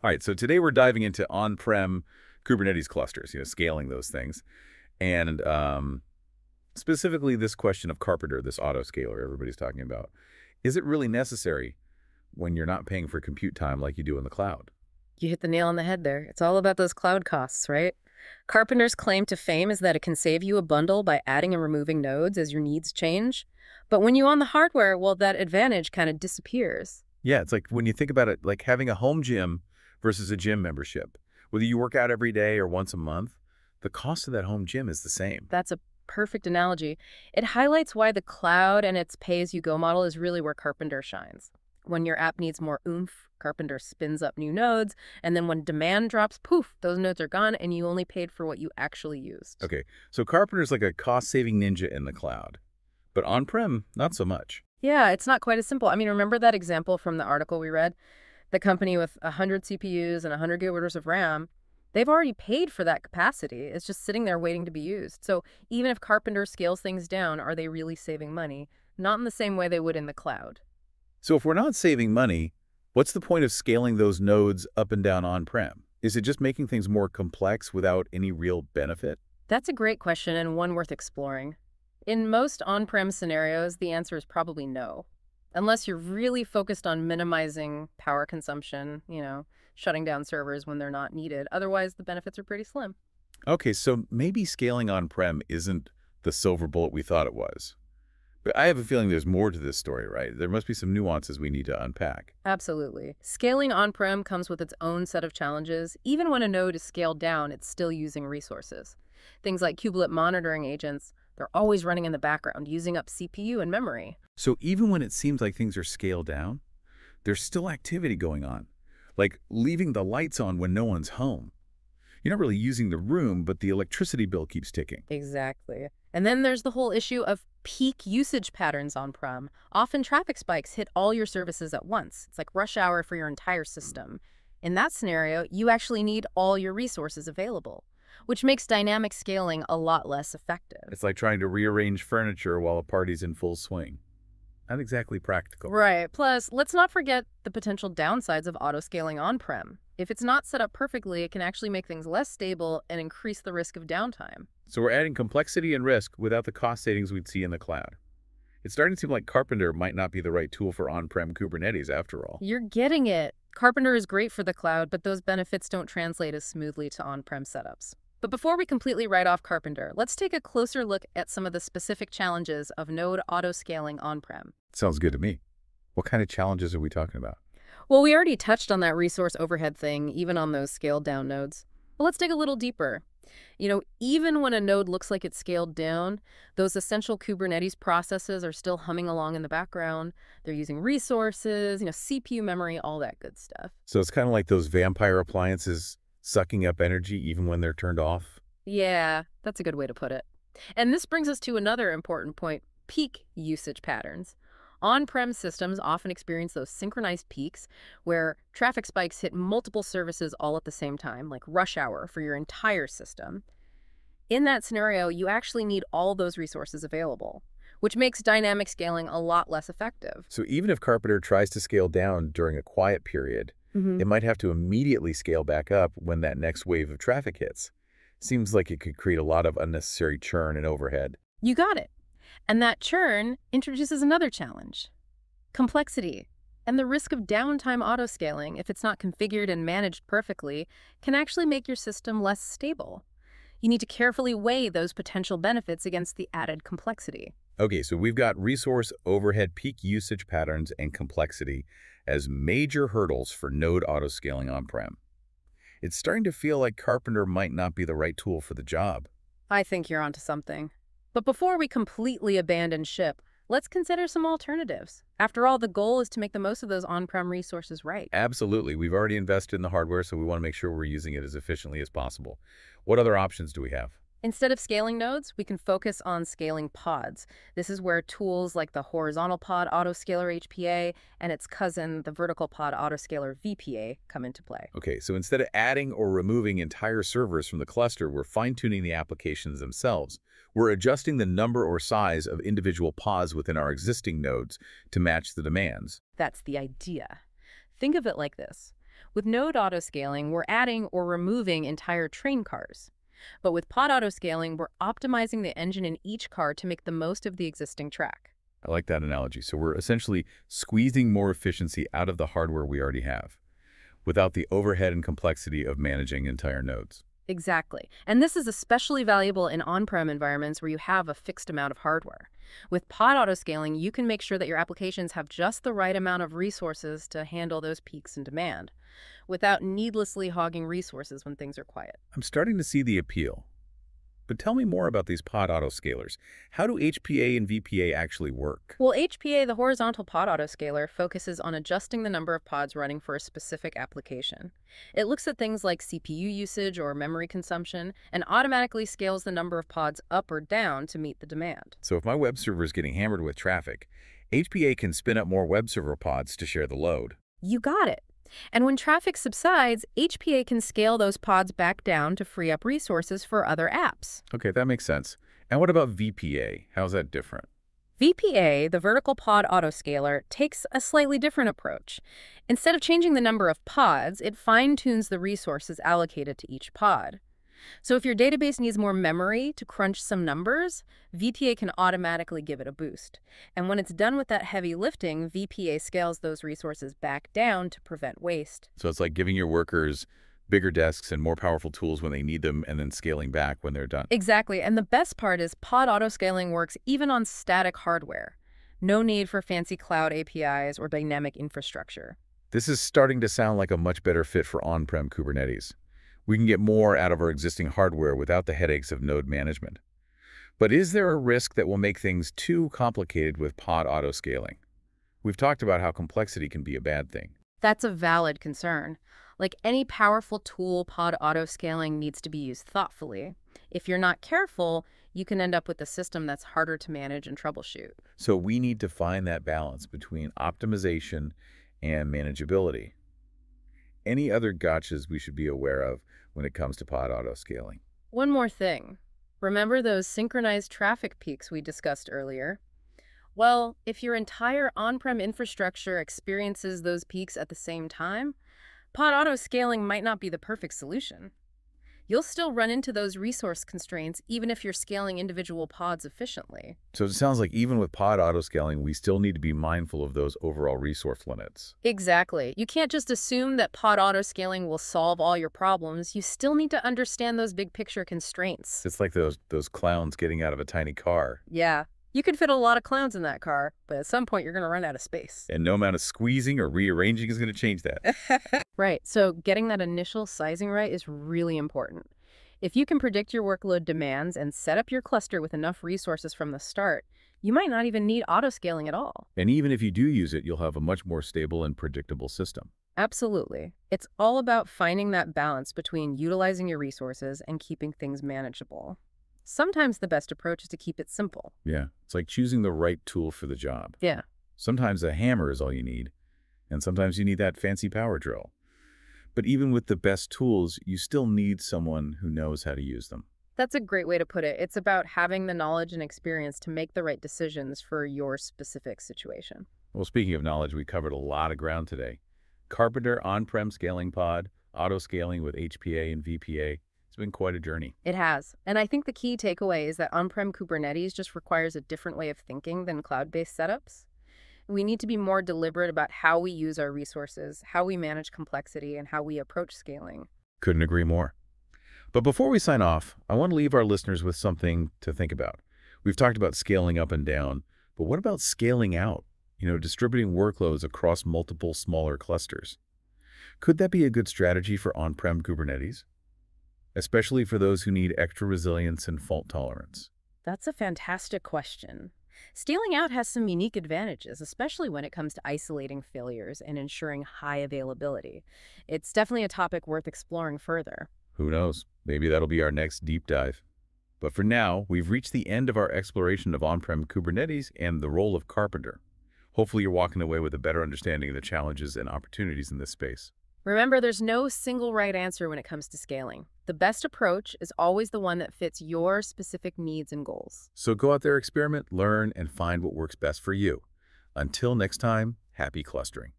All right, so today we're diving into on-prem Kubernetes clusters, scaling those things. And specifically this question of Karpenter, this autoscaler everybody's talking about. Is it really necessary when you're not paying for compute time like you do in the cloud? You hit the nail on the head there. It's all about those cloud costs, right? Carpenter's claim to fame is that it can save you a bundle by adding and removing nodes as your needs change. But when you own the hardware, well, that advantage kind of disappears. Yeah, it's like when you think about it, like having a home gym versus a gym membership. Whether you work out every day or once a month, the cost of that home gym is the same. That's a perfect analogy. It highlights why the cloud and its pay-as-you-go model is really where Carpenter shines. When your app needs more oomph, Carpenter spins up new nodes, and then when demand drops, poof, those nodes are gone and you only paid for what you actually used. Okay, so Carpenter's like a cost-saving ninja in the cloud, but on-prem, not so much. Yeah, it's not quite as simple. I mean, remember that example from the article we read? The company with 100 CPUs and 100 gigabytes of RAM, they've already paid for that capacity. It's just sitting there waiting to be used. So even if Carpenter scales things down, are they really saving money? Not in the same way they would in the cloud. So if we're not saving money, what's the point of scaling those nodes up and down on-prem? Is it just making things more complex without any real benefit? That's a great question and one worth exploring. In most on-prem scenarios, the answer is probably no. Unless you're really focused on minimizing power consumption, shutting down servers when they're not needed. Otherwise, the benefits are pretty slim. Okay, so maybe scaling on-prem isn't the silver bullet we thought it was. But I have a feeling there's more to this story, right? There must be some nuances we need to unpack. Absolutely. Scaling on-prem comes with its own set of challenges. Even when a node is scaled down, it's still using resources. Things like kubelet monitoring agents, they're always running in the background, using up CPU and memory. So even when it seems like things are scaled down, there's still activity going on, like leaving the lights on when no one's home. You're not really using the room, but the electricity bill keeps ticking. Exactly. And then there's the whole issue of peak usage patterns on-prem. Often traffic spikes hit all your services at once. It's like rush hour for your entire system. In that scenario, you actually need all your resources available, which makes dynamic scaling a lot less effective. It's like trying to rearrange furniture while a party's in full swing. Not exactly practical. Right. Plus, let's not forget the potential downsides of auto-scaling on-prem. If it's not set up perfectly, it can actually make things less stable and increase the risk of downtime. So we're adding complexity and risk without the cost savings we'd see in the cloud. It's starting to seem like Karpenter might not be the right tool for on-prem Kubernetes after all. You're getting it. Carpenter is great for the cloud, but those benefits don't translate as smoothly to on-prem setups. But before we completely write off Carpenter, let's take a closer look at some of the specific challenges of node auto-scaling on-prem. Sounds good to me. What kind of challenges are we talking about? Well, we already touched on that resource overhead thing, even on those scaled down nodes. But let's dig a little deeper. Even when a node looks like it's scaled down, those essential Kubernetes processes are still humming along in the background. They're using resources, CPU memory, all that good stuff. So it's kind of like those vampire appliances sucking up energy even when they're turned off? Yeah, that's a good way to put it. And this brings us to another important point, peak usage patterns. On-prem systems often experience those synchronized peaks where traffic spikes hit multiple services all at the same time, like rush hour for your entire system. In that scenario, you actually need all those resources available, which makes dynamic scaling a lot less effective. So even if Carpenter tries to scale down during a quiet period, it might have to immediately scale back up when that next wave of traffic hits. Seems like it could create a lot of unnecessary churn and overhead. You got it. And that churn introduces another challenge, complexity. And the risk of downtime autoscaling, if it's not configured and managed perfectly, can actually make your system less stable. You need to carefully weigh those potential benefits against the added complexity. Okay, so we've got resource overhead peak usage patterns and complexity as major hurdles for node autoscaling on-prem. It's starting to feel like Carpenter might not be the right tool for the job. I think you're onto something. But before we completely abandon ship, let's consider some alternatives. After all, the goal is to make the most of those on-prem resources right. Absolutely. We've already invested in the hardware, so we want to make sure we're using it as efficiently as possible. What other options do we have? Instead of scaling nodes, we can focus on scaling pods. This is where tools like the horizontal pod autoscaler HPA and its cousin, the vertical pod autoscaler VPA, come into play. Okay, so instead of adding or removing entire servers from the cluster, we're fine-tuning the applications themselves. We're adjusting the number or size of individual pods within our existing nodes to match the demands. That's the idea. Think of it like this. With node autoscaling, we're adding or removing entire train cars. But with pod autoscaling, we're optimizing the engine in each car to make the most of the existing track. I like that analogy. So we're essentially squeezing more efficiency out of the hardware we already have, without the overhead and complexity of managing entire nodes. Exactly. And this is especially valuable in on-prem environments where you have a fixed amount of hardware. With pod autoscaling, you can make sure that your applications have just the right amount of resources to handle those peaks in demand, without needlessly hogging resources when things are quiet. I'm starting to see the appeal. But tell me more about these pod autoscalers. How do HPA and VPA actually work? Well, HPA, the horizontal pod autoscaler, focuses on adjusting the number of pods running for a specific application. It looks at things like CPU usage or memory consumption and automatically scales the number of pods up or down to meet the demand. So if my web server is getting hammered with traffic, HPA can spin up more web server pods to share the load. You got it. And when traffic subsides, HPA can scale those pods back down to free up resources for other apps. Okay, that makes sense. And what about VPA? How's that different? VPA, the vertical pod autoscaler, takes a slightly different approach. Instead of changing the number of pods, it fine-tunes the resources allocated to each pod. So if your database needs more memory to crunch some numbers, VPA can automatically give it a boost. And when it's done with that heavy lifting, VPA scales those resources back down to prevent waste. So it's like giving your workers bigger desks and more powerful tools when they need them and then scaling back when they're done. Exactly. And the best part is pod autoscaling works even on static hardware. No need for fancy cloud APIs or dynamic infrastructure. This is starting to sound like a much better fit for on-prem Kubernetes. We can get more out of our existing hardware without the headaches of node management. But is there a risk that will make things too complicated with pod autoscaling? We've talked about how complexity can be a bad thing. That's a valid concern. Like any powerful tool, pod autoscaling needs to be used thoughtfully. If you're not careful, you can end up with a system that's harder to manage and troubleshoot. So we need to find that balance between optimization and manageability. Any other gotchas we should be aware of when it comes to pod autoscaling? One more thing. Remember those synchronized traffic peaks we discussed earlier? Well, if your entire on-prem infrastructure experiences those peaks at the same time, pod autoscaling might not be the perfect solution. You'll still run into those resource constraints even if you're scaling individual pods efficiently. So it sounds like even with pod autoscaling, we still need to be mindful of those overall resource limits. Exactly. You can't just assume that pod autoscaling will solve all your problems. You still need to understand those big picture constraints. It's like those clowns getting out of a tiny car. Yeah. You can fit a lot of clowns in that car, but at some point you're going to run out of space. And no amount of squeezing or rearranging is going to change that. Right. So getting that initial sizing right is really important. If you can predict your workload demands and set up your cluster with enough resources from the start, you might not even need autoscaling at all. And even if you do use it, you'll have a much more stable and predictable system. Absolutely. It's all about finding that balance between utilizing your resources and keeping things manageable. Sometimes the best approach is to keep it simple. Yeah, it's like choosing the right tool for the job. Yeah. Sometimes a hammer is all you need, and sometimes you need that fancy power drill. But even with the best tools, you still need someone who knows how to use them. That's a great way to put it. It's about having the knowledge and experience to make the right decisions for your specific situation. Well, speaking of knowledge, we covered a lot of ground today. Karpenter on-prem scaling pod, auto-scaling with HPA and VPA. It's been quite a journey. It has. And I think the key takeaway is that on-prem Kubernetes just requires a different way of thinking than cloud-based setups. We need to be more deliberate about how we use our resources, how we manage complexity, and how we approach scaling. Couldn't agree more. But before we sign off, I want to leave our listeners with something to think about. We've talked about scaling up and down, but what about scaling out? Distributing workloads across multiple smaller clusters. Could that be a good strategy for on-prem Kubernetes? Especially for those who need extra resilience and fault tolerance. That's a fantastic question. Scaling out has some unique advantages, especially when it comes to isolating failures and ensuring high availability. It's definitely a topic worth exploring further. Who knows? Maybe that'll be our next deep dive. But for now, we've reached the end of our exploration of on-prem Kubernetes and the role of Karpenter. Hopefully you're walking away with a better understanding of the challenges and opportunities in this space. Remember, there's no single right answer when it comes to scaling. The best approach is always the one that fits your specific needs and goals. So go out there, experiment, learn, and find what works best for you. Until next time, happy clustering.